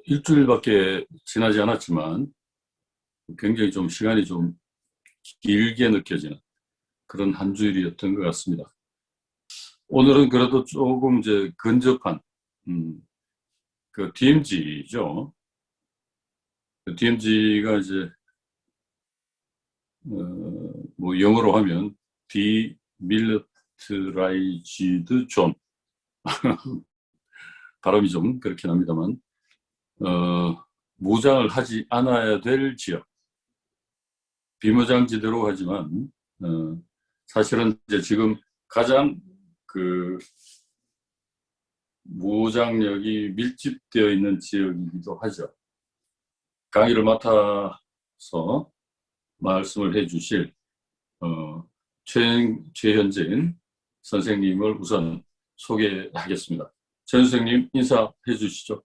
일주일밖에 지나지 않았지만 굉장히 좀 시간이 좀 길게 느껴지는 그런 한 주일이었던 것 같습니다. 오늘은 그래도 조금 이제 근접한 그 DMZ죠. 그 DMZ가 이제 뭐 영어로 하면 Demilitarized Zone 발음이 좀 그렇긴 합니다만 무장을 하지 않아야 될 지역, 비무장지대로 하지만 사실은 이제 지금 가장 그 무장력이 밀집되어 있는 지역이기도 하죠. 강의를 맡아서 말씀을 해주실 최현진 선생님을 우선 소개하겠습니다. 최 선생님 인사해 주시죠.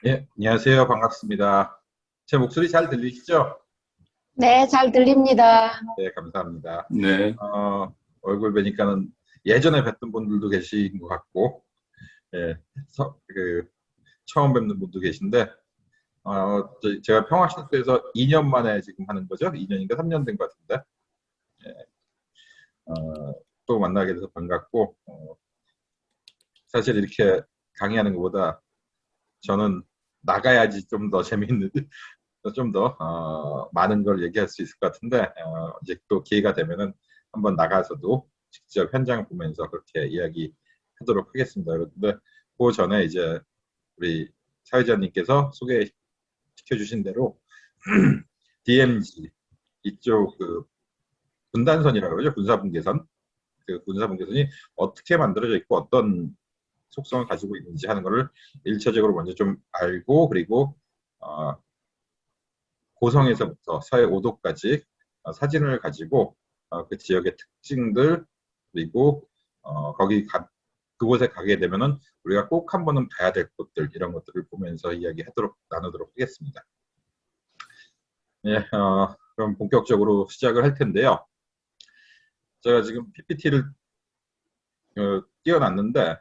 예, 안녕하세요. 반갑습니다. 제 목소리 잘 들리시죠? 네, 잘 들립니다. 네, 감사합니다. 네. 얼굴 뵈니까는 예전에 뵀던 분들도 계신 것 같고, 예, 처음 뵙는 분도 계신데, 제가 평화신도에서 2년 만에 지금 하는 거죠? 2년인가 3년 된 것 같은데, 예, 또 만나게 돼서 반갑고, 사실 이렇게 강의하는 것보다 저는 나가야지 좀 더 재미있는, 좀 더 많은 걸 얘기할 수 있을 것 같은데 이제 또 기회가 되면은 한번 나가서도 직접 현장을 보면서 그렇게 이야기하도록 하겠습니다. 그런데 그 전에 이제 우리 사회자님께서 소개시켜 주신 대로 DMZ 이쪽 그 분단선이라고 그러죠. 군사분계선. 그 군사분계선이 어떻게 만들어져 있고 어떤 속성을 가지고 있는지 하는 거를 일차적으로 먼저 좀 알고, 그리고 고성에서부터 서해 5도까지 사진을 가지고 그 지역의 특징들, 그리고 그곳에 가게 되면은 우리가 꼭 한 번은 봐야 될 곳들, 이런 것들을 보면서 나누도록 하겠습니다. 예, 그럼 본격적으로 시작을 할 텐데요. 제가 지금 PPT를 띄워놨는데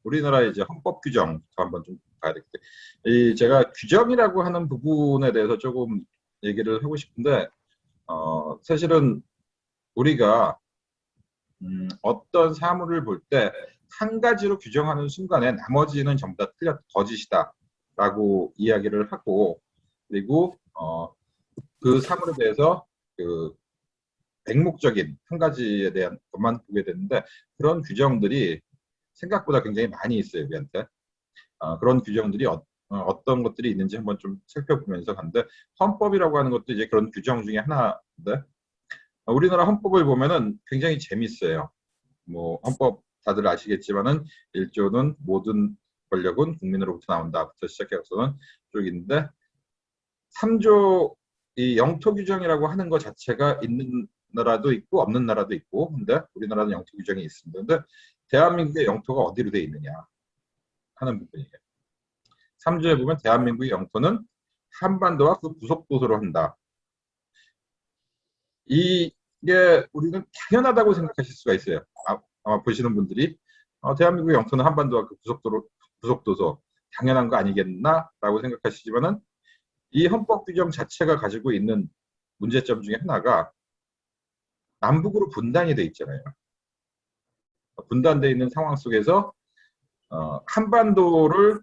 우리나라의 이제 헌법 규정도 한번 좀 봐야 되겠어요. 제가 규정이라고 하는 부분에 대해서 조금 얘기를 하고 싶은데 사실은 우리가 어떤 사물을 볼 때 한 가지로 규정하는 순간에 나머지는 전부 다 거짓이다 라고 이야기를 하고, 그리고 그 사물에 대해서 그 맹목적인 한 가지에 대한 것만 보게 되는데, 그런 규정들이 생각보다 굉장히 많이 있어요, 우리한테. 그런 규정들이 어떤 것들이 있는지 한번 좀 살펴보면서 가는데, 헌법이라고 하는 것도 이제 그런 규정 중에 하나인데, 우리나라 헌법을 보면은 굉장히 재밌어요. 뭐 헌법 다들 아시겠지만은 1조는 모든 권력은 국민으로부터 나온다부터 시작해서는 쪽인데, 3조 이 영토 규정이라고 하는 것 자체가 있는 나라도 있고 없는 나라도 있고, 근데 우리나라는 영토 규정이 있습니다. 근데 대한민국의 영토가 어디로 되어 있느냐 하는 부분이에요. 3조에 보면 대한민국의 영토는 한반도와 그 부속도서로 한다. 이게 우리는 당연하다고 생각하실 수가 있어요. 아마 보시는 분들이 대한민국의 영토는 한반도와 그 부속도서 당연한 거 아니겠나라고 생각하시지만은, 이 헌법 규정 자체가 가지고 있는 문제점 중에 하나가 남북으로 분단이 돼 있잖아요. 분단돼 있는 상황 속에서 한반도를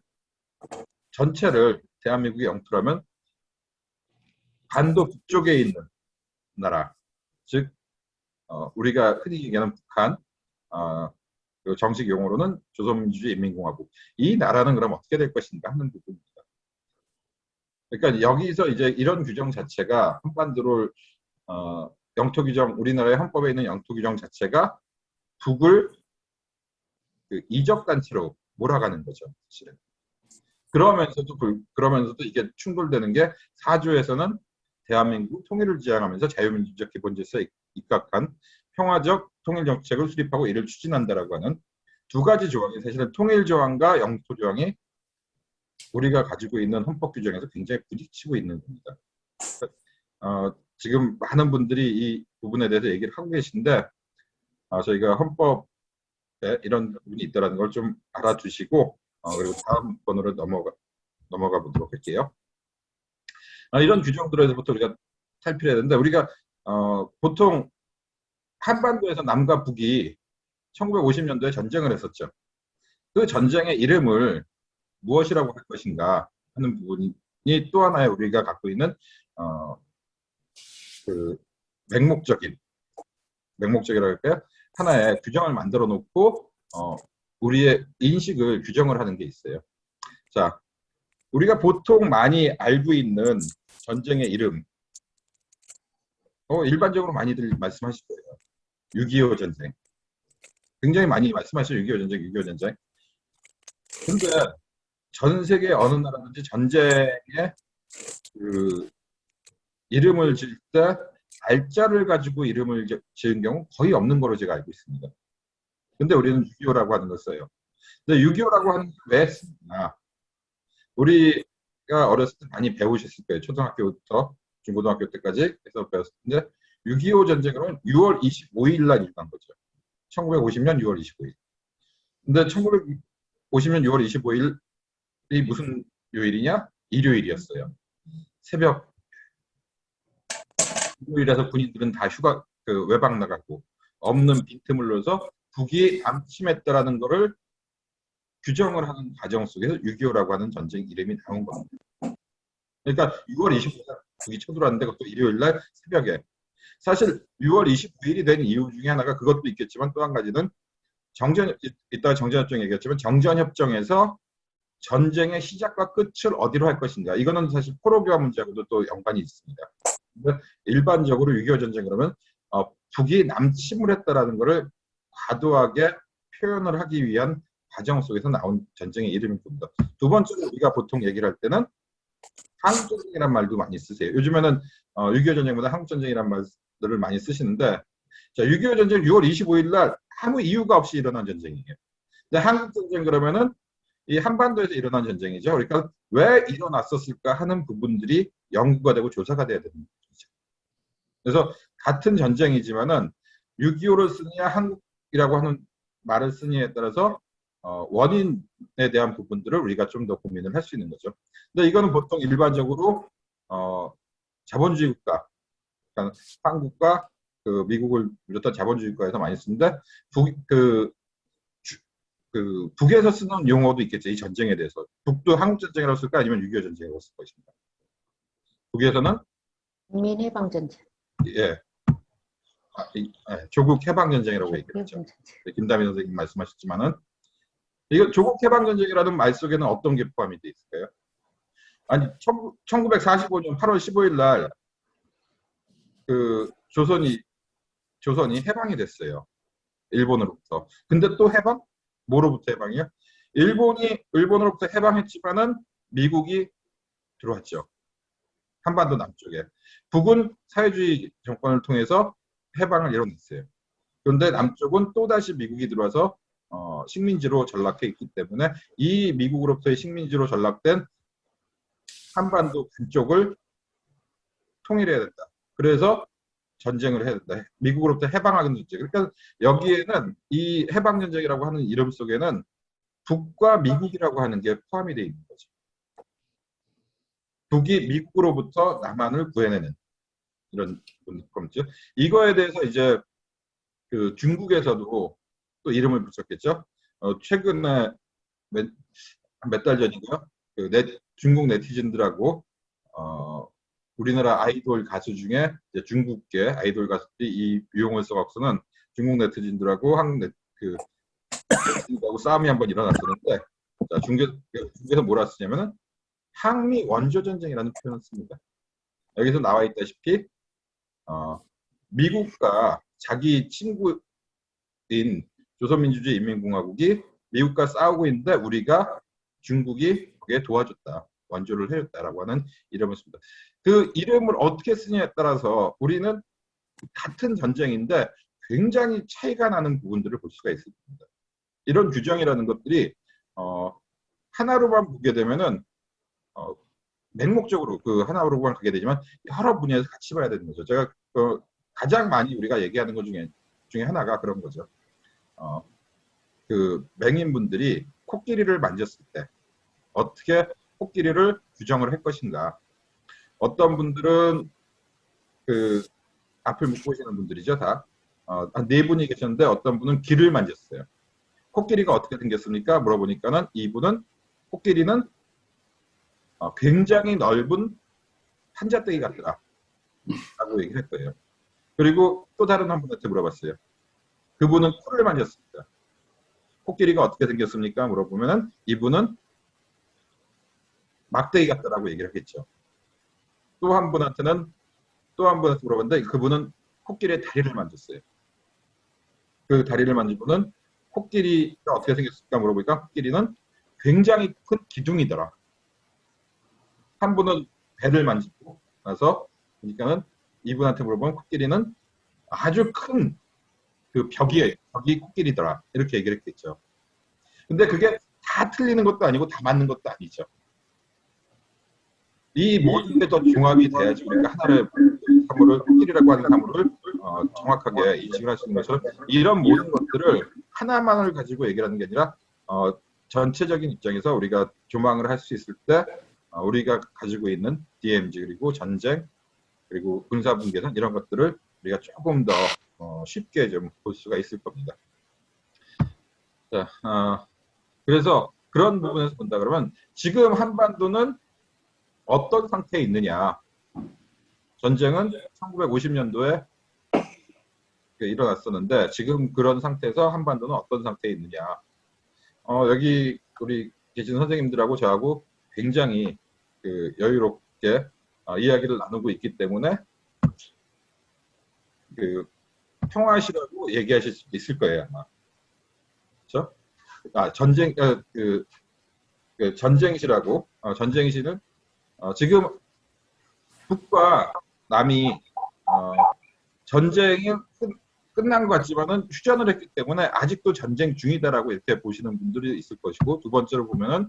전체를 대한민국의 영토라면 반도 북쪽에 있는 나라, 즉 우리가 흔히 얘기하는 북한, 정식 용어로는 조선민주주의 인민공화국, 이 나라는 그럼 어떻게 될 것인가 하는 부분입니다. 그러니까 여기서 이제 이런 규정 자체가 한반도를 영토 규정, 우리나라의 헌법에 있는 영토 규정 자체가 북을 그 이적 단체로 몰아가는 거죠, 사실은. 그러면서도 이게 충돌되는 게 4조에서는 대한민국 통일을 지향하면서 자유민주적 기본질서에 입각한 평화적 통일 정책을 수립하고 이를 추진한다라고 하는 두 가지 조항이, 사실은 통일 조항과 영토 조항이 우리가 가지고 있는 헌법 규정에서 굉장히 부딪히고 있는 겁니다. 지금 많은 분들이 이 부분에 대해서 얘기를 하고 계신데, 저희가 헌법에 이런 부분이 있다는 걸 좀 알아두시고 그리고 다음 번호로 넘어가 보도록 할게요. 이런 규정들에서부터 우리가 살펴야 되는데, 우리가 보통 한반도에서 남과 북이 1950년도에 전쟁을 했었죠. 그 전쟁의 이름을 무엇이라고 할 것인가 하는 부분이 또 하나의 우리가 갖고 있는 그 맹목적이라고 할까요? 하나의 규정을 만들어 놓고 우리의 인식을 규정을 하는 게 있어요. 자, 우리가 보통 많이 알고 있는 전쟁의 이름, 일반적으로 많이들 말씀하실 거예요. 6.25 전쟁. 굉장히 많이 말씀하시죠. 6.25 전쟁, 6.25 전쟁. 근데 전 세계 어느 나라든지 전쟁의 그 이름을 지을 때 날짜를 가지고 이름을 지은 경우 거의 없는 거로 제가 알고 있습니다. 근데 우리는 6.25라고 하는 걸 써요. 근데 6.25라고 하는 걸 왜 쓰냐? 우리가 어렸을 때 많이 배우셨을 거예요. 초등학교부터 중고등학교 때까지 해서 배웠을 텐데 6.25 전쟁은 6월 25일 날 일어난 거죠. 1950년 6월 25일. 근데 1950년 6월 25일이 무슨 요일이냐? 일요일이었어요. 새벽. 일요일이라서 군인들은 다 휴가, 외박 나가고 없는 빈틈을 넣어서 북이 남침했다라는 거를 규정을 하는 과정 속에서 6.25라고 하는 전쟁 이름이 나온 겁니다. 그러니까 6월 25일 북이 쳐들어왔는데 그것도 일요일 날 새벽에. 사실 6월 25일이 된 이유 중에 하나가 그것도 있겠지만 또 한 가지는 이따가 정전협정 얘기했지만 정전협정에서 전쟁의 시작과 끝을 어디로 할 것인가. 이거는 사실 포로교화 문제하고도 또 연관이 있습니다. 일반적으로 6.25 전쟁 그러면 북이 남침을 했다라는 것을 과도하게 표현을 하기 위한 과정 속에서 나온 전쟁의 이름일 겁니다. 두 번째로 우리가 보통 얘기를 할 때는 한국전쟁이라는 말도 많이 쓰세요. 요즘에는 6.25 전쟁보다 한국전쟁이라는 말들을 많이 쓰시는데, 자, 6.25 전쟁 6월 25일 날 아무 이유가 없이 일어난 전쟁이에요. 근데 한국전쟁 그러면은 이 한반도에서 일어난 전쟁이죠. 그러니까 왜 일어났었을까 하는 부분들이 연구가 되고 조사가 돼야 되는 거죠. 그래서 같은 전쟁이지만은 6.25를 쓰느냐 한국이라고 하는 말을 쓰느냐에 따라서 원인에 대한 부분들을 우리가 좀 더 고민을 할 수 있는 거죠. 근데 이거는 보통 일반적으로 자본주의 국가, 그러니까 한국과 미국을 비롯한 자본주의 국가에서 많이 쓰는데 북에서 쓰는 용어도 있겠죠. 이 전쟁에 대해서. 북도 한국 전쟁이라고 쓸까 아니면 6.25 전쟁이라고 쓸 것인가. 북에서는 민해방전쟁. 예, 조국 해방 전쟁이라고 얘기했죠. 김다미 선생님 말씀하셨지만은 이거 조국 해방 전쟁이라는 말 속에는 어떤 게 포함이 돼 있을까요? 아니 1945년 8월 15일 날 조선이 해방이 됐어요. 일본으로부터. 근데 또 해방? 뭐로부터 해방이요? 일본으로부터 해방했지만은 미국이 들어왔죠. 한반도 남쪽에. 북은 사회주의 정권을 통해서 해방을 이뤄냈어요. 그런데 남쪽은 또다시 미국이 들어와서 식민지로 전락해 있기 때문에 이 미국으로부터의 식민지로 전락된 한반도 북쪽을 통일해야 된다. 그래서 전쟁을 해야 된다. 미국으로부터 해방하는 전쟁. 그러니까 여기에는 이 해방전쟁이라고 하는 이름 속에는 북과 미국이라고 하는 게 포함이 되어 있는 거죠. 북이 미국으로부터 남한을 구해내는 이런 건죠. 이거에 대해서 이제 중국에서도 또 이름을 붙였겠죠. 최근에 몇 달 전인가요? 중국 네티즌들하고 우리나라 아이돌 가수 중에 중국계 아이돌 가수들이 이 유용을 써갖고서는 중국 네티즌들하고 한국 네티즌들하고 싸움이 한번 일어났었는데, 자, 중국에서 뭐라 쓰냐면은 항미 원조 전쟁이라는 표현을 씁니다. 여기서 나와 있다시피 미국과 자기 친구인 조선민주주의 인민공화국이 미국과 싸우고 있는데 우리가 중국이 거기에 도와줬다. 원조를 해줬다라고 하는 이름을 씁니다. 그 이름을 어떻게 쓰냐에 따라서 우리는 같은 전쟁인데 굉장히 차이가 나는 부분들을 볼 수가 있습니다. 이런 규정이라는 것들이 하나로만 보게 되면은 맹목적으로 하나로만 가게 되지만 여러 분야에서 같이 봐야 되는 거죠. 제가 가장 많이 우리가 얘기하는 것 중에 하나가 그런 거죠. 맹인분들이 코끼리를 만졌을 때 어떻게 코끼리를 규정을 할 것인가. 어떤 분들은 그 앞을 못 보시는 분들이죠, 다. 한 네 분이 계셨는데 어떤 분은 귀를 만졌어요. 코끼리가 어떻게 생겼습니까? 물어보니까는 이분은 코끼리는 굉장히 넓은 한자떼기 같더라 라고 얘기를 했어요. 그리고 또 다른 한 분한테 물어봤어요. 그분은 코를 만졌습니다. 코끼리가 어떻게 생겼습니까? 물어보면은 이분은 막대기 같다라고 얘기를 하겠죠. 또 한 분한테 물어봤는데 그분은 코끼리의 다리를 만졌어요. 그 다리를 만진 분은 코끼리가 어떻게 생겼을까 물어보니까 코끼리는 굉장히 큰 기둥이더라. 한 분은 배를 만지고 나서 그러니까는 이분한테 물어보면 코끼리는 아주 큰 그 벽이 코끼리더라. 이렇게 얘기를 했겠죠. 근데 그게 다 틀리는 것도 아니고 다 맞는 것도 아니죠. 이 모든 게 더 종합이 돼야지 우리가 하나의 사물을, 코끼리라고 하는 사물을 정확하게 인식을 할 수 있는 것처럼 이런 모든 것들을 하나만을 가지고 얘기를 하는 게 아니라 전체적인 입장에서 우리가 조망을 할 수 있을 때 우리가 가지고 있는 DMZ 그리고 전쟁 그리고 군사분계선 이런 것들을 우리가 조금 더 쉽게 좀 볼 수가 있을 겁니다. 자, 그래서 그런 부분에서 본다 그러면 지금 한반도는 어떤 상태에 있느냐. 전쟁은 1950년도에 일어났었는데 지금 그런 상태에서 한반도는 어떤 상태에 있느냐. 여기 우리 계신 선생님들하고 저하고 굉장히 여유롭게 이야기를 나누고 있기 때문에 평화시라고 얘기하실 수 있을 거예요 아마. 그렇죠? 전쟁시라고. 전쟁시는 지금 북과 남이 전쟁이 끝난 것 같지만은 휴전을 했기 때문에 아직도 전쟁 중이다라고 이렇게 보시는 분들이 있을 것이고, 두 번째로 보면은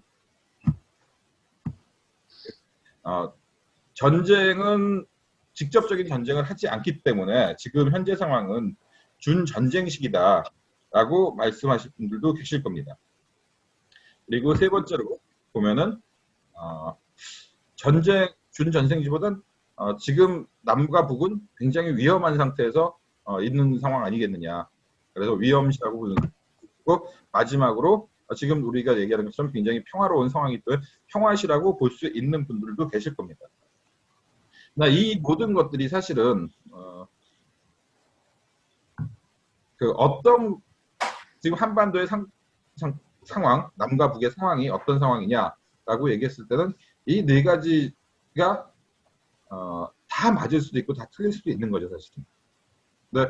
전쟁은 직접적인 전쟁을 하지 않기 때문에 지금 현재 상황은 준전쟁 시기다라고 말씀하실 분들도 계실 겁니다. 그리고 세 번째로 보면은 준전쟁 시보단 지금 남과 북은 굉장히 위험한 상태에서 있는 상황 아니겠느냐. 그래서 위험시라고 부르고, 마지막으로 지금 우리가 얘기하는 것처럼 굉장히 평화로운 상황이 또 평화시라고 볼 수 있는 분들도 계실 겁니다. 이 모든 것들이 사실은 어떤 지금 한반도의 상황, 남과 북의 상황이 어떤 상황이냐라고 얘기했을 때는 이 네 가지가 다 맞을 수도 있고 다 틀릴 수도 있는 거죠, 사실은. 근데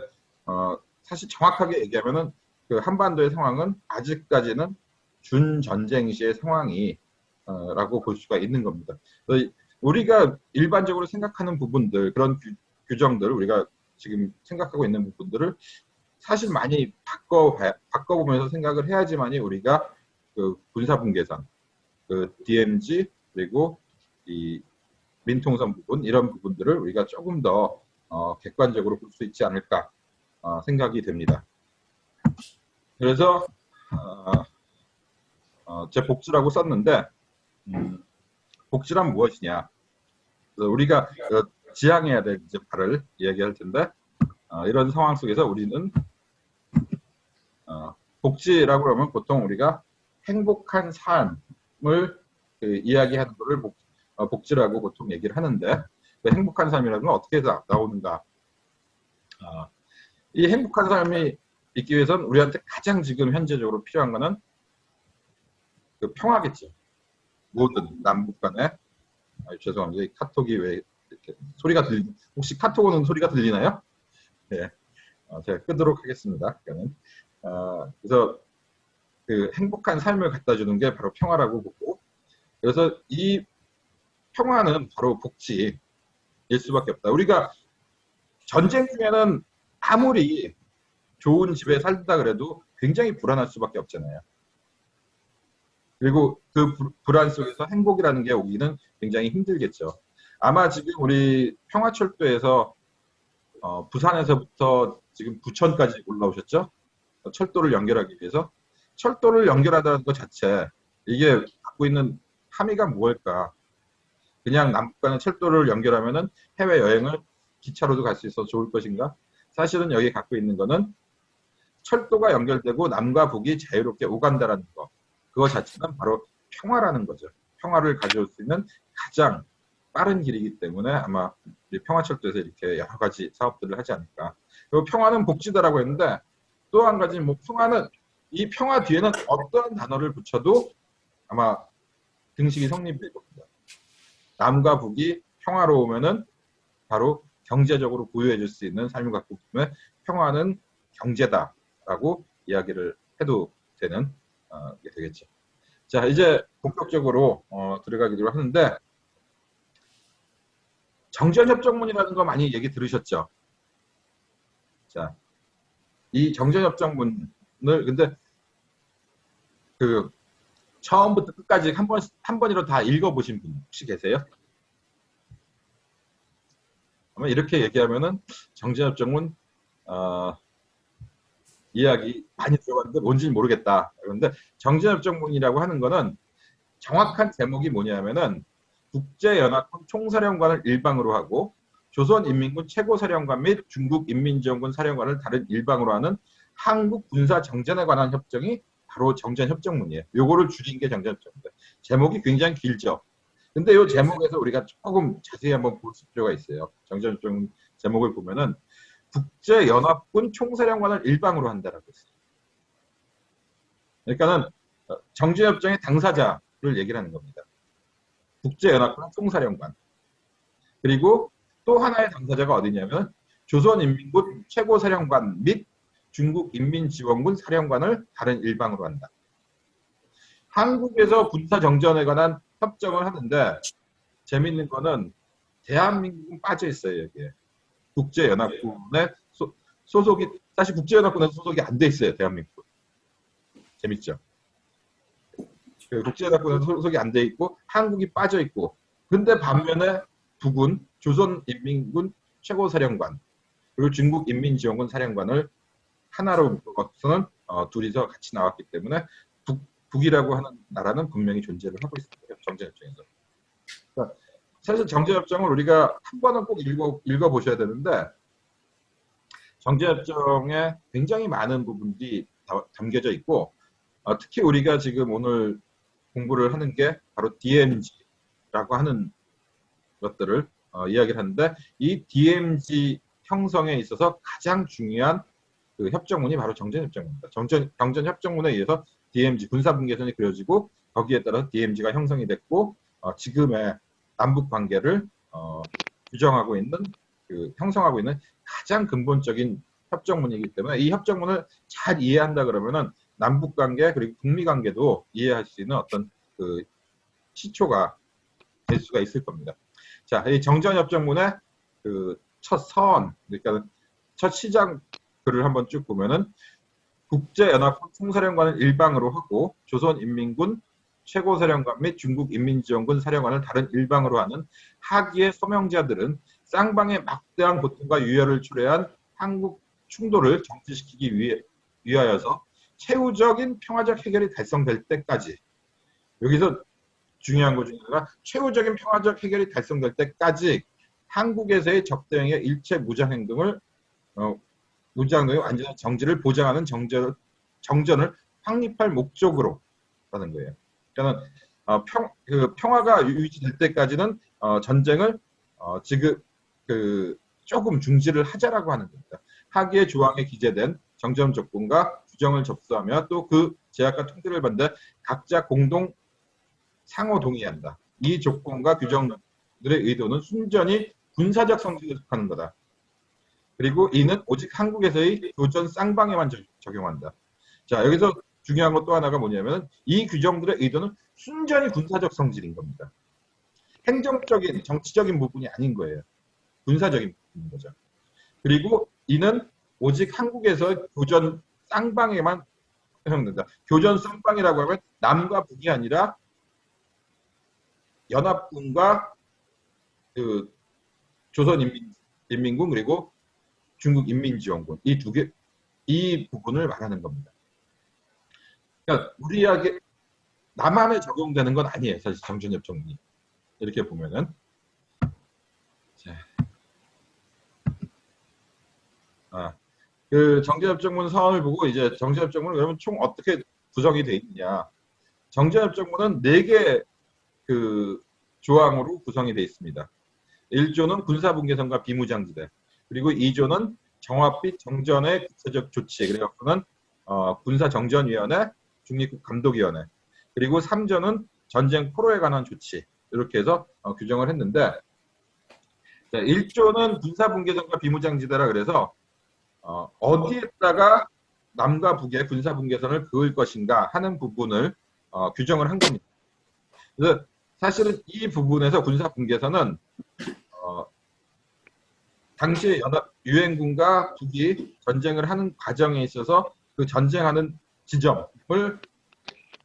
사실 정확하게 얘기하면은 한반도의 상황은 아직까지는 준전쟁 시의 상황이 라고 볼 수가 있는 겁니다. 우리가 일반적으로 생각하는 부분들, 그런 규정들, 우리가 지금 생각하고 있는 부분들을 사실 많이 바꿔보면서 생각을 해야지만이 우리가 군사분계선, DMZ, 그리고 이 민통선 부분, 이런 부분들을 우리가 조금 더 객관적으로 볼 수 있지 않을까 생각이 됩니다. 그래서 제 복지라고 썼는데, 복지란 무엇이냐. 우리가 지향해야 될 바를 이야기할 텐데, 이런 상황 속에서 우리는 복지라고 하면 보통 우리가 행복한 삶을 이야기하는 것을 복지라고 보통 얘기를 하는데, 행복한 삶이라는 건 어떻게 나오는가. 이 행복한 삶이 있기 위해서는 우리한테 가장 지금 현재적으로 필요한 것은 평화겠죠. 모든 남북 간에. 죄송합니다. 이 카톡이 왜 이렇게 소리가 혹시 카톡 오는 소리가 들리나요? 네. 제가 끄도록 하겠습니다. 그래서 행복한 삶을 갖다 주는 게 바로 평화라고 보고, 그래서 이 평화는 바로 복지일 수밖에 없다. 우리가 전쟁 중에는 아무리 좋은 집에 살다 그래도 굉장히 불안할 수밖에 없잖아요. 그리고 그 불안 속에서 행복이라는 게 오기는 굉장히 힘들겠죠. 아마 지금 우리 평화철도에서 부산에서부터 지금 부천까지 올라오셨죠? 철도를 연결하기 위해서. 철도를 연결하다는 것 자체 이게 갖고 있는 함의가 무엇일까? 그냥 남북 간의 철도를 연결하면은 해외 여행을 기차로도 갈 수 있어서 좋을 것인가? 사실은 여기 갖고 있는 거는 철도가 연결되고 남과 북이 자유롭게 오간다라는 거. 그거 자체는 바로 평화라는 거죠. 평화를 가져올 수 있는 가장 빠른 길이기 때문에 아마 우리 평화철도에서 이렇게 여러 가지 사업들을 하지 않을까. 그리고 평화는 복지다라고 했는데 또 한 가지 뭐 평화는 이 평화 뒤에는 어떤 단어를 붙여도 아마 등식이 성립될 겁니다. 남과 북이 평화로우면은 바로 경제적으로 부유해질 수 있는 삶을 갖고 있기 때문에 평화는 경제다라고 이야기를 해도 되는 게 되겠죠. 자, 이제 본격적으로 들어가기로 하는데 정전협정문이라는 거 많이 얘기 들으셨죠? 자, 이 정전협정문을 근데 그 처음부터 끝까지 한 번이라도 다 읽어보신 분 혹시 계세요? 아마 이렇게 얘기하면은 정전협정문 이야기 많이 들어봤는데 뭔지는 모르겠다. 그런데 정전협정문이라고 하는 거는 정확한 제목이 뭐냐면은 국제연합군 총사령관을 일방으로 하고 조선인민군 최고사령관 및 중국인민지원군 사령관을 다른 일방으로 하는 한국군사정전에 관한 협정이 바로 정전협정문이에요. 요거를 줄인 게 정전협정입니다. 제목이 굉장히 길죠. 근데 이 제목에서 우리가 조금 자세히 한번 볼 필요가 있어요. 정전협정 제목을 보면은 국제연합군 총사령관을 일방으로 한다라고 했어요. 그러니까는 정전협정의 당사자를 얘기를 하는 겁니다. 국제연합군 총사령관. 그리고 또 하나의 당사자가 어디냐면 조선인민군 최고사령관 및 중국인민지원군 사령관을 다른 일방으로 한다. 한국에서 군사정전에 관한 협정을 하는데 재밌는 거는 대한민국은 빠져 있어요. 여기에. 국제연합군에 소속이 사실 국제연합군에 소속이 안 돼 있어요. 대한민국. 재밌죠? 국제연합군에 소속이 안 돼 있고 한국이 빠져 있고 근데 반면에 북은 조선인민군 최고사령관 그리고 중국인민지원군 사령관을 하나로 묶어서는 둘이서 같이 나왔기 때문에 북이라고 하는 나라는 분명히 존재를 하고 있습니다. 정전협정에서. 그러니까 사실 정전협정을 우리가 한 번은 꼭 읽어보셔야 되는데 정전협정에 굉장히 많은 부분들이 담겨져 있고 특히 우리가 지금 오늘 공부를 하는 게 바로 DMZ라고 하는 것들을 이야기를 하는데 이 DMZ 형성에 있어서 가장 중요한 그 협정문이 바로 정전협정입니다. 정전협정문에 의해서 DMZ 군사분계선이 그려지고 거기에 따라 DMZ가 형성이 됐고 지금의 남북 관계를 규정하고 있는 형성하고 있는 가장 근본적인 협정문이기 때문에 이 협정문을 잘 이해한다 그러면은 남북 관계 그리고 북미 관계도 이해할 수 있는 어떤 그 시초가 될 수가 있을 겁니다. 자, 이 정전협정문의 그 첫 서원, 그러니까 첫 시작 글을 한번 쭉 보면은 국제연합군 총사령관을 일방으로 하고 조선인민군 최고사령관 및 중국인민지원군 사령관을 다른 일방으로 하는 하기의 서명자들은 쌍방의 막대한 고통과 유혈을 초래한 한국 충돌을 정지시키기 위하여서 최후적인 평화적 해결이 달성될 때까지 여기서 중요한 것 중에 하나가 최후적인 평화적 해결이 달성될 때까지 한국에서의 적대행의 일체 무장행동을 무장행동의 완전한 정지를 보장하는 정전을 확립할 목적으로 하는 거예요. 그러니까 평화가 유지될 때까지는 전쟁을 지금 조금 중지를 하자라고 하는 겁니다. 하기의 조항에 기재된 정전 조건과 규정을 접수하며 또 그 제약과 통제를 받는데 각자 공동 상호 동의한다. 이 조건과 규정들의 의도는 순전히 군사적 성질에 속하는 거다. 그리고 이는 오직 한국에서의 교전 쌍방에만 적용한다. 자, 여기서 중요한 것 또 하나가 뭐냐면 이 규정들의 의도는 순전히 군사적 성질인 겁니다. 행정적인, 정치적인 부분이 아닌 거예요. 군사적인 부분인 거죠. 그리고 이는 오직 한국에서 교전 쌍방에만 사용된다. 교전 쌍방이라고 하면 남과 북이 아니라 연합군과 그 조선인민군 그리고 중국인민지원군 이 부분을 말하는 겁니다. 그러니까 우리에게 나만에 적용되는 건 아니에요. 사실 정전협정문이. 이렇게 보면은. 자. 그 정전협정문 서원을 보고 이제 정전협정문은 그러면 총 어떻게 구성이 되어 있느냐. 정전협정문은 4개 그 조항으로 구성이 되어 있습니다. 1조는 군사분계선과 비무장지대, 그리고 2조는 정화 및 정전의 구체적 조치, 그래갖고는 군사정전위원회, 중립국감독위원회, 그리고 3조는 전쟁 포로에 관한 조치, 이렇게 해서 규정을 했는데, 자, 1조는 군사분계선과 비무장지대라 그래서 어디에다가 남과 북의 군사분계선을 그을 것인가 하는 부분을 규정을 한 겁니다. 그래서 사실은 이 부분에서 군사분계선은 당시 연합 유엔군과 북이 전쟁을 하는 과정에 있어서 그 전쟁하는 지점을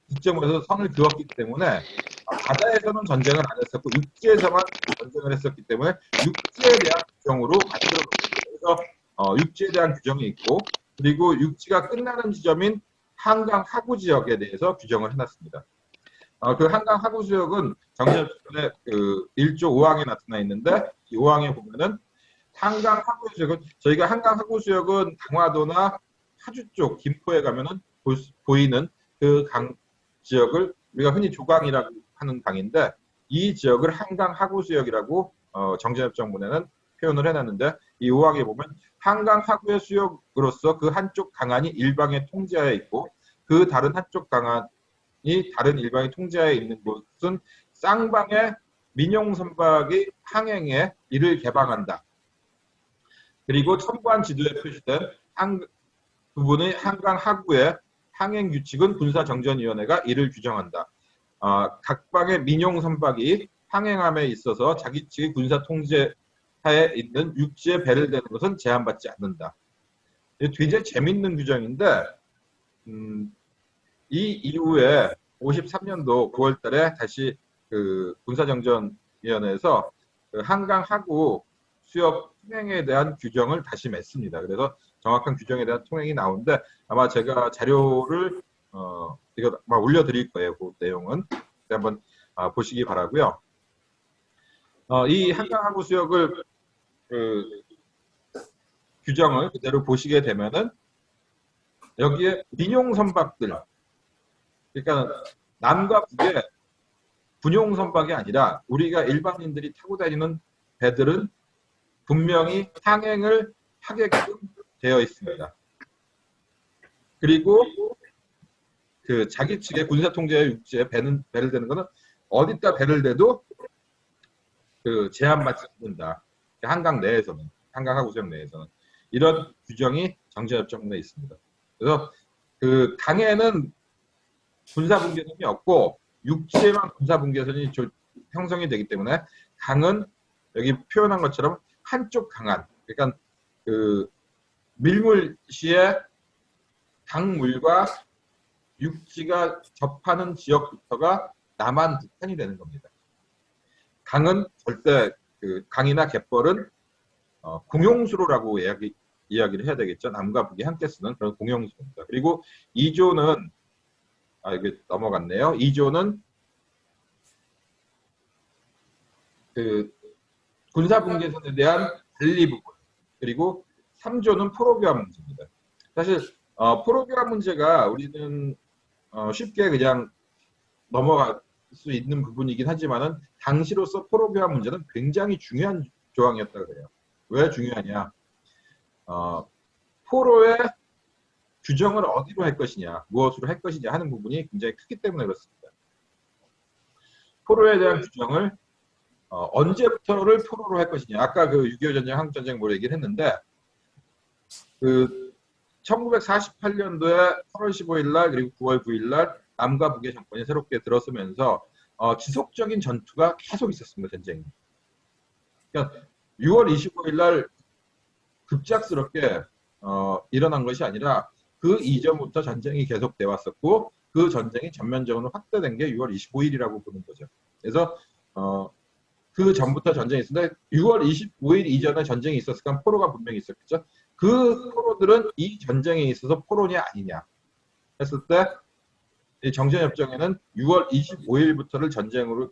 기점으로 해서 선을 그었기 때문에 바다에서는 전쟁을 안 했었고 육지에서만 전쟁을 했었기 때문에 육지에 대한 규정으로 만들어졌습니다. 그래서 육지에 대한 규정이 있고, 그리고 육지가 끝나는 지점인 한강 하구 지역에 대해서 규정을 해놨습니다. 그 한강 하구 지역은 정전협정의 그 1조 5항에 나타나 있는데, 이 5항에 보면은 한강 하구 지역은, 저희가 한강 하구 지역은 강화도나 파주 쪽 김포에 가면은 보이는 그 강 지역을 우리가 흔히 조강이라고 하는 강인데, 이 지역을 한강 하구 지역이라고 정전협정문에는 표현을 해놨는데, 이 5항에 보면 한강 하구의 수역으로서 그 한쪽 강안이 일방의 통제하에 있고 그 다른 한쪽 강안이 다른 일방의 통제하에 있는 곳은 쌍방의 민용선박이 항행에 이를 개방한다. 그리고 첨부한 지도에 표시된 부분의 한강 하구의 항행 규칙은 군사정전위원회가 이를 규정한다. 각방의 민용선박이 항행함에 있어서 자기 측의 군사 통제하에 있는 육지에 배를 대는 것은 제한받지 않는다. 굉장히 재밌는 규정인데, 이 이후에 53년도 9월 달에 다시 그 군사정전위원회에서 그 한강 하구 수역 통행에 대한 규정을 다시 맺습니다. 그래서 정확한 규정에 대한 통행이 나오는데, 아마 제가 자료를 이거 아마 올려드릴 거예요. 그 내용은 한번 보시기 바라고요. 이 한강 하구 수역을 그 규정을 그대로 보시게 되면은 여기에 민용 선박들, 그러니까 남과 북의 군용 선박이 아니라 우리가 일반인들이 타고 다니는 배들은 분명히 항행을 하게끔 되어 있습니다. 그리고 그 자기 측의 군사 통제의 육지에 배를 대는 것은 어디다 배를 대도 그 제한받지 않는다. 한강 내에서는, 한강 하구수역 내에서는 이런 규정이 정전협정문에 있습니다. 그래서 그 강에는 군사분계선이 없고 육지에만 군사분계선이 형성이 되기 때문에 강은 여기 표현한 것처럼 한쪽 강안, 그러니까 그 밀물시에 강물과 육지가 접하는 지역부터가 남한 북한이 되는 겁니다. 강은 절대 그 강이나 갯벌은 공용수로라고 이야기를 해야 되겠죠. 남과 북이 함께 쓰는 그런 공용수로입니다. 그리고 2조는 이게 넘어갔네요. 2조는 그 군사분계선에 대한 관리 부분, 그리고 3조는 포로교환 문제입니다. 사실 포로교환 문제가 우리는 쉽게 그냥 넘어갈 수 있는 부분이긴 하지만은 당시로서 포로교환 문제는 굉장히 중요한 조항이었다 그래요. 왜 중요하냐? 포로의 규정을 어디로 할 것이냐, 무엇으로 할 것이냐 하는 부분이 굉장히 크기 때문에 그렇습니다. 포로에 대한 규정을 언제부터를 포로로 할 것이냐. 아까 그 6.25 전쟁, 한국전쟁 뭐 얘기를 했는데, 그 1948년도에 8월 15일 날 그리고 9월 9일 날 남과 북의 정권이 새롭게 들어서면서 지속적인 전투가 계속 있었습니다. 전쟁이. 그러니까 6월 25일 날 급작스럽게 일어난 것이 아니라 그 이전부터 전쟁이 계속돼 왔었고, 그 전쟁이 전면적으로 확대된 게 6월 25일이라고 보는 거죠. 그래서 그 전부터 전쟁이 있었는데 6월 25일 이전에 전쟁이 있었으니까 포로가 분명히 있었겠죠. 그 포로들은 이 전쟁에 있어서 포로냐 아니냐 했을 때 이 정전협정에는 6월 25일부터를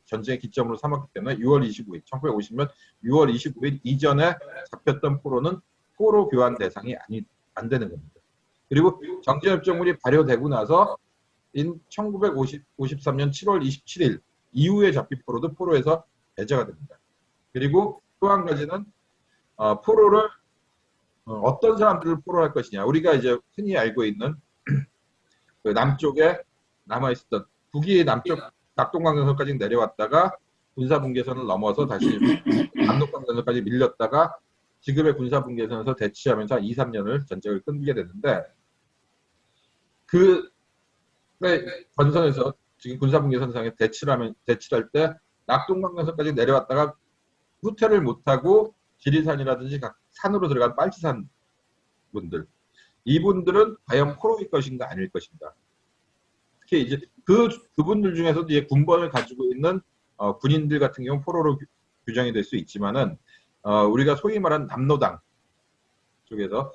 전쟁의 기점으로 삼았기 때문에 6월 25일, 1950년 6월 25일 이전에 잡혔던 포로는 포로 교환 대상이 안 되는 겁니다. 그리고 정전협정물이 발효되고 나서 1953년 7월 27일 이후에 잡힌 포로도 포로에서 배제가 됩니다. 그리고 또 한 가지는 포로를 어떤 사람들을 포로로 할 것이냐. 우리가 이제 흔히 알고 있는 그 남쪽에 남아있었던 북이 남쪽 낙동강전선까지 내려왔다가 군사분계선을 넘어서 다시 남록강전선까지 밀렸다가 지금의 군사분계선에서 대치하면서 2, 3년을 전쟁을 끊게 되는데 그 전선에서 지금 군사분계선상에 대치를 할 때 낙동강전선까지 내려왔다가 후퇴를 못하고 지리산이라든지 각 산으로 들어간 빨치산 분들, 이분들은 과연 포로일 것인가 아닐 것인가. 특히 이제 그분들 중에서도 이제 군번을 가지고 있는 군인들 같은 경우 포로로 규정이 될 수 있지만은 우리가 소위 말하는 남노당 쪽에서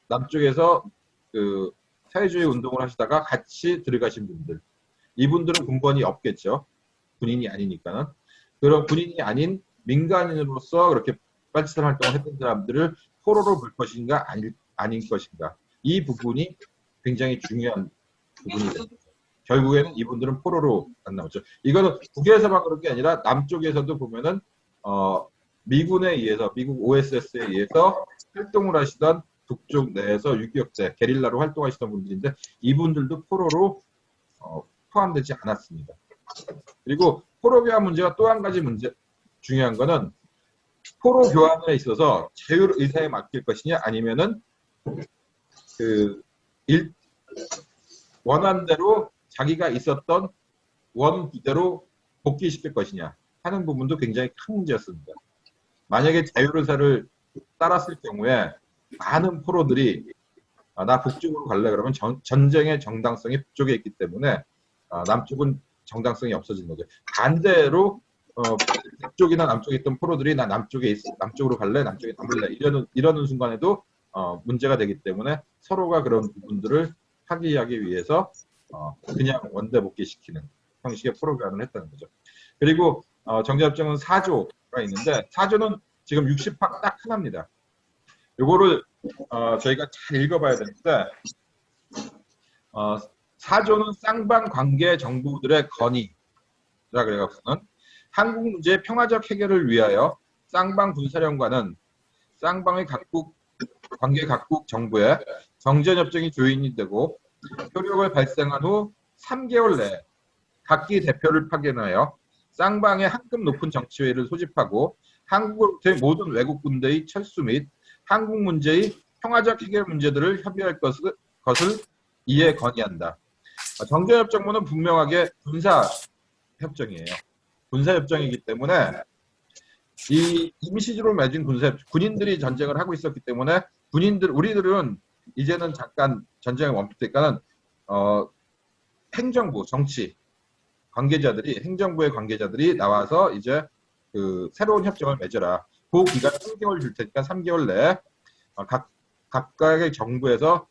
남쪽에서 그 사회주의 운동을 하시다가 같이 들어가신 분들, 이분들은 군번이 없겠죠. 군인이 아니니까는. 그런 군인이 아닌 민간인으로서 그렇게 빨치산 활동을 했던 사람들을 포로로 볼 것인가 아닐 것인가. 이 부분이 굉장히 중요한 부분이 됩니다. 결국에는 이분들은 포로로 안 나오죠. 이거는 북에서만 그런 게 아니라 남쪽에서도 보면은 미군에 의해서, 미국 OSS에 의해서 활동을 하시던 북쪽 내에서 6.25 때 게릴라로 활동하시던 분들인데 이분들도 포로로 포함되지 않았습니다. 그리고 포로 교환 문제가 또 한 가지 중요한 거는 포로 교환에 있어서 자율 의사에 맡길 것이냐 아니면은 원한대로 자기가 있었던 원 부대로 복귀시킬 것이냐 하는 부분도 굉장히 큰 문제였습니다. 만약에 자율의사를 따랐을 경우에 많은 포로들이 나 북쪽으로 갈래 그러면 전쟁의 정당성이 북쪽에 있기 때문에 남쪽은 정당성이 없어지는 거죠. 반대로 북쪽이나 남쪽에 있던 포로들이 나 남쪽으로 갈래, 남쪽에 남을래 이러는 순간에도 문제가 되기 때문에 서로가 그런 부분들을 합의하기 위해서 그냥 원대 복귀시키는 형식의 포로 교환을 했다는 거죠. 그리고 정전협정은 4조가 있는데 4조는 지금 60항 딱 하나입니다. 요거를 저희가 잘 읽어봐야 되는데 4조는 쌍방 관계 정부들의 건의라 그래갖고는 한국 문제의 평화적 해결을 위하여 쌍방 군사령관은 쌍방의 관계 각국 정부에 정전협정이 조인이 되고 효력을 발생한 후 3개월 내에 각기 대표를 파견하여 쌍방의 한급 높은 정치회의를 소집하고 한국으로부터의 모든 외국 군대의 철수 및 한국 문제의 평화적 해결 문제들을 협의할 것을 이에 건의한다. 정전협정문은 분명하게 군사협정이에요. 군사협정이기 때문에 이 임시로 맺은 군사협정, 군인들이 전쟁을 하고 있었기 때문에 우리들은 이제는 잠깐 전쟁이 멈췄으니까는 행정부, 정치 관계자들이 행정부의 관계자들이 나와서 이제 그 새로운 협정을 맺어라. 그 기간 3개월 줄 테니까 3개월 내에 각각의 정부에서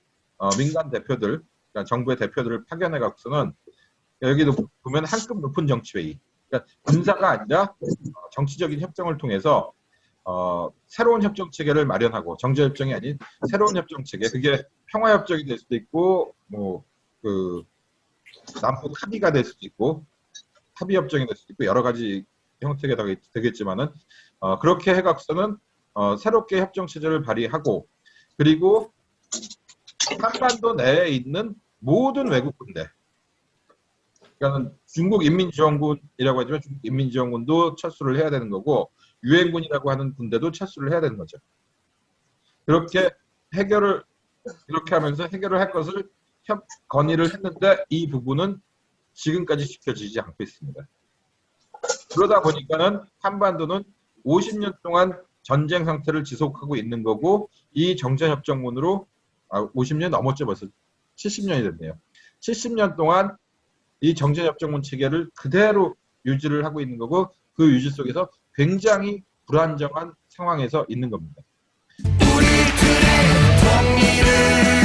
민간 대표들, 그러니까 정부의 대표들을 파견해 갖고서는 여기도 보면 한급 높은 정치회의, 그러니까 군사가 아니라 정치적인 협정을 통해서 새로운 협정 체계를 마련하고 정전협정이 아닌 새로운 협정 체계, 그게 평화협정이 될 수도 있고 남북 합의가 될 수도 있고 합의협정이 될 수도 있고 여러 가지 형태가 되겠지만은 그렇게 해갖고서는 새롭게 협정 체제를 발휘하고 그리고 한반도 내에 있는 모든 외국 군대, 그러니까 중국 인민지원군이라고 하지만 중국 인민지원군도 철수를 해야 되는 거고 유엔군이라고 하는 군대도 철수를 해야 되는 거죠. 이렇게 하면서 해결을 할 것을 건의를 했는데 이 부분은 지금까지 지켜지지 않고 있습니다. 그러다 보니까는 한반도는 50년 동안 전쟁 상태를 지속하고 있는 거고 이 정전협정문으로 50년 넘었죠. 벌써 70년이 됐네요. 70년 동안 이 정전협정문 체계를 그대로 유지를 하고 있는 거고 그 유지 속에서 굉장히 불안정한 상황에서 있는 겁니다. 우리들의 통일을